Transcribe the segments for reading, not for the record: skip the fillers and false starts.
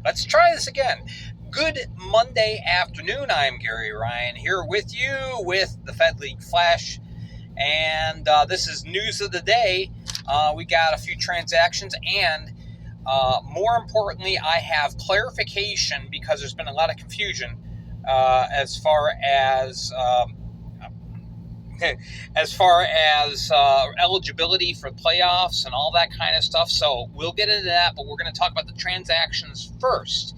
Let's try this again. Good Monday afternoon. I'm Gary Ryan here with you with the Fed League Flash. And this is news of the day. We got a few transactions, and more importantly, I have clarification because there's been a lot of confusion as far as eligibility for playoffs and all that kind of stuff. So we'll get into that, but we're going to talk about the transactions first.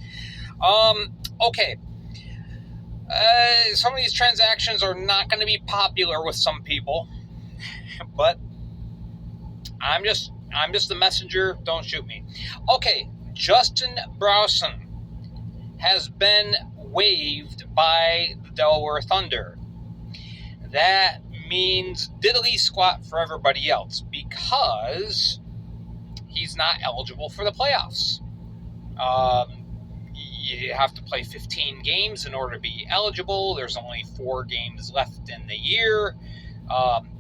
Okay. Some of these transactions are not going to be popular with some people, but I'm just the messenger. Don't shoot me. Okay, Justin Browson has been waived by the Delaware Thunder. That means diddly squat for everybody else because he's not eligible for the playoffs. You have to play 15 games in order to be eligible. There's only 4 games left in the year.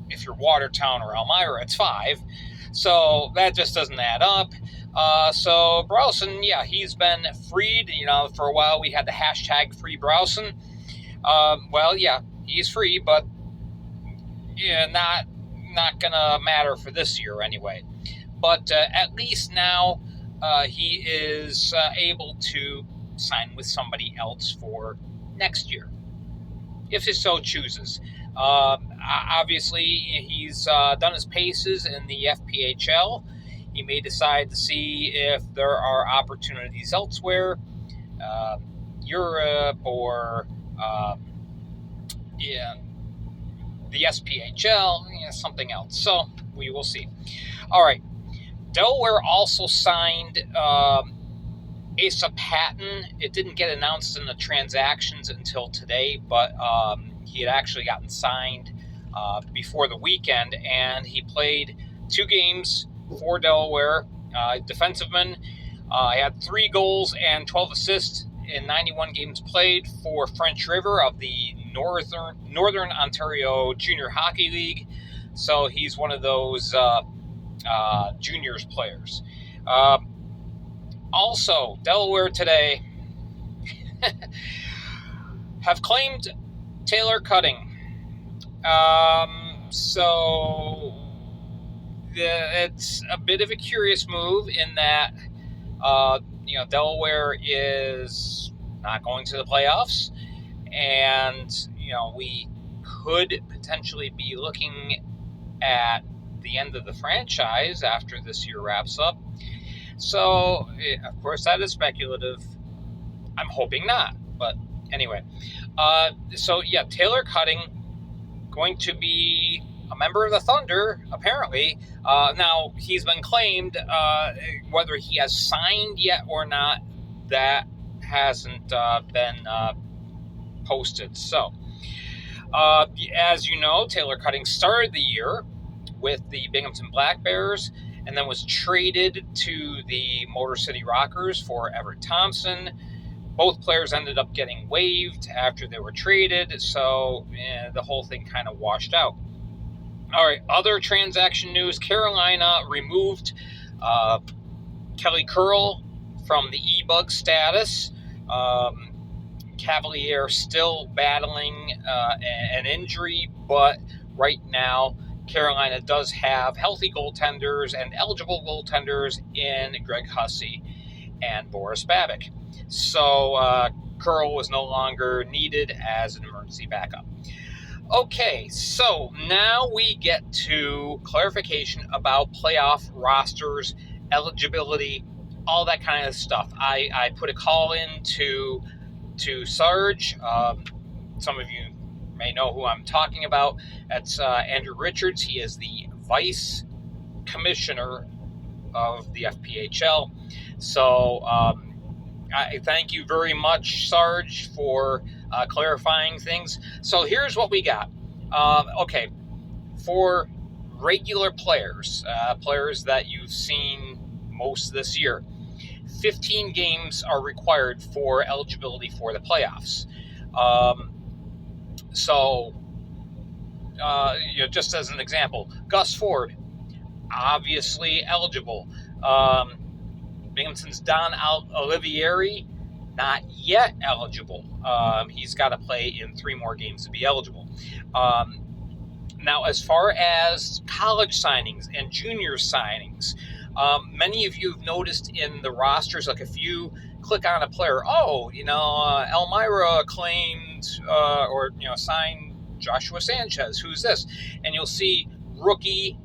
If you're Watertown or Elmira, it's 5. So that just doesn't add up. So Browson, yeah, he's been freed. For a while we had the hashtag Free Browson. Well, yeah, he's free, but yeah, not gonna matter for this year anyway. But at least now he is able to sign with somebody else for next year, if he so chooses. Obviously, he's done his paces in the FPHL. He may decide to see if there are opportunities elsewhere, Europe or the SPHL, something else. So we will see. All right. Delaware also signed Asa Patton. It didn't get announced in the transactions until today, but he had actually gotten signed before the weekend, and he played 2 games for Delaware. Defensiveman. He had 3 goals and 12 assists in 91 games played for French River of the Northern Ontario Junior Hockey League. So he's one of those juniors players. Also, Delaware today have claimed Taylor Cutting. So it's a bit of a curious move in that, Delaware is not going to the playoffs, and, we could potentially be looking at the end of the franchise after this year wraps up. So, of course, that is speculative. I'm hoping not, but anyway. Taylor Cutting going to be a member of the Thunder, apparently. Now, he's been claimed. Whether he has signed yet or not, that hasn't been posted. So, as you know, Taylor Cutting started the year with the Binghamton Black Bears and then was traded to the Motor City Rockers for Everett Thompson. Both players ended up getting waived after they were traded, so the whole thing kind of washed out. All right, other transaction news. Carolina removed Kelly Curl from the E-Bug status. Cavalier still battling an injury, but right now Carolina does have healthy goaltenders and eligible goaltenders in Greg Hussey and Boris Babic. So Curl was no longer needed as an emergency backup. Okay, so now we get to clarification about playoff rosters, eligibility, all that kind of stuff. I put a call in to Sarge. Some of you may know who I'm talking about. That's Andrew Richards. He is the vice commissioner of the FPHL. So I thank you very much, Sarge, for clarifying things. So here's what we got. Okay, for regular players, players that you've seen most this year, 15 games are required for eligibility for the playoffs. Just as an example, Gus Ford, obviously eligible. Binghamton's Don Olivieri, not yet eligible. He's got to play in 3 more games to be eligible. Now, as far as college signings and junior signings, many of you have noticed in the rosters, like if you click on a player, Elmira claimed signed Joshua Sanchez. Who's this? And you'll see rookie-C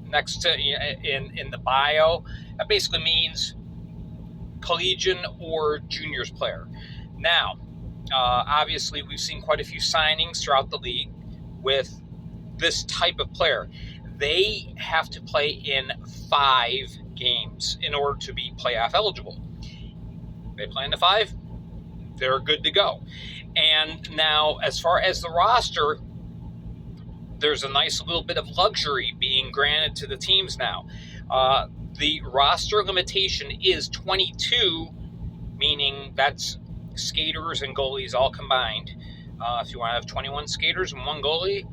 next to in the bio. That basically means collegiate or juniors player. Now, obviously, we've seen quite a few signings throughout the league with this type of player. They have to play in 5 games in order to be playoff eligible. They play in the 5, they're good to go. And now, as far as the roster, there's a nice little bit of luxury being granted to the teams now. The roster limitation is 22, meaning that's skaters and goalies all combined. If you want to have 21 skaters and 1 goalie,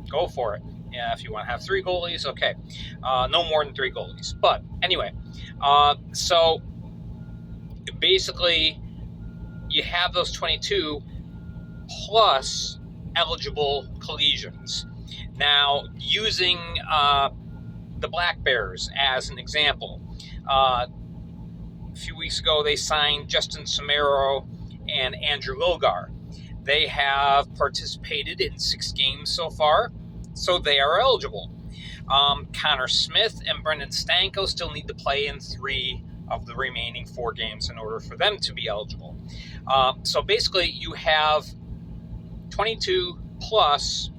go for it. Yeah, if you want to have 3 goalies, okay. No more than 3 goalies. But anyway, so basically you have those 22 plus eligible collegians. Now, using the Black Bears as an example, a few weeks ago they signed Justin Samaro and Andrew Logar. They have participated in 6 games so far, so they are eligible. Connor Smith and Brendan Stanko still need to play in 3 of the remaining 4 games in order for them to be eligible. So basically you have 22 plus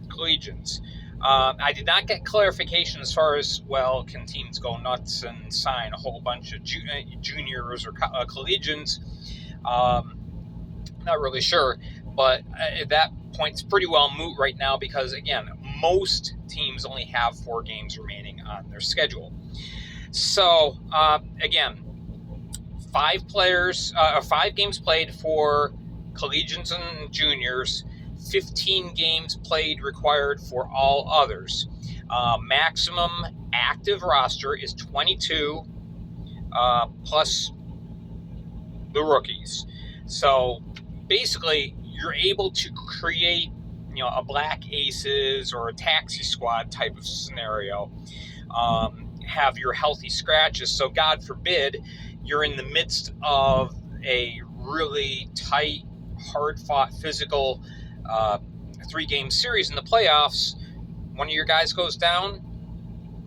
collegians. I did not get clarification as far as, well, can teams go nuts and sign a whole bunch of juniors or collegians? Not really sure, but that point's pretty well moot right now because, again, most teams only have 4 games remaining on their schedule. So, again, 5 games played for collegians and juniors, 15 games played required for all others. Maximum active roster is 22 plus the rookies. So basically, you're able to create, a Black Aces or a Taxi Squad type of scenario. Have your healthy scratches. So God forbid you're in the midst of a really tight, hard-fought, physical 3-game series in the playoffs. One of your guys goes down,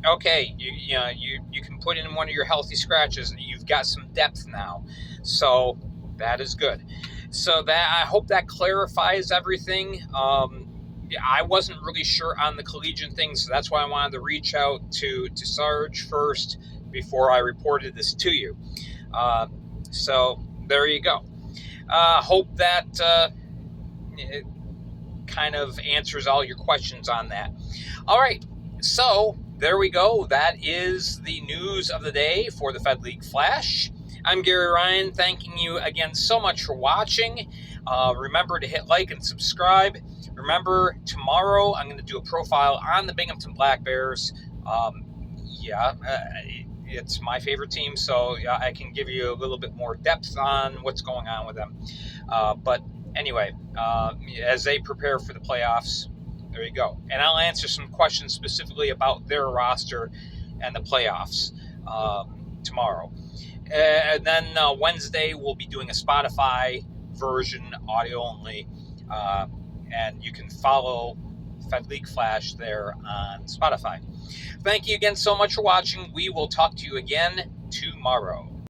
okay, you can put in one of your healthy scratches and you've got some depth now. So that is good. So that, I hope that clarifies everything. I wasn't really sure on the collegiate thing, so that's why I wanted to reach out to Sarge first before I reported this to you. So there you go. Hope that it kind of answers all your questions on that. All right, so there we go. That is the news of the day for the Fed League Flash. I'm Gary Ryan, thanking you again so much for watching. Remember to hit like and subscribe. Remember, tomorrow I'm going to do a profile on the Binghamton Black Bears. It's my favorite team, so I can give you a little bit more depth on what's going on with them. But anyway, as they prepare for the playoffs, there you go. And I'll answer some questions specifically about their roster and the playoffs tomorrow. And then Wednesday, we'll be doing a Spotify version, audio only. And you can follow Fed League Flash there on Spotify. Thank you again so much for watching. We will talk to you again tomorrow.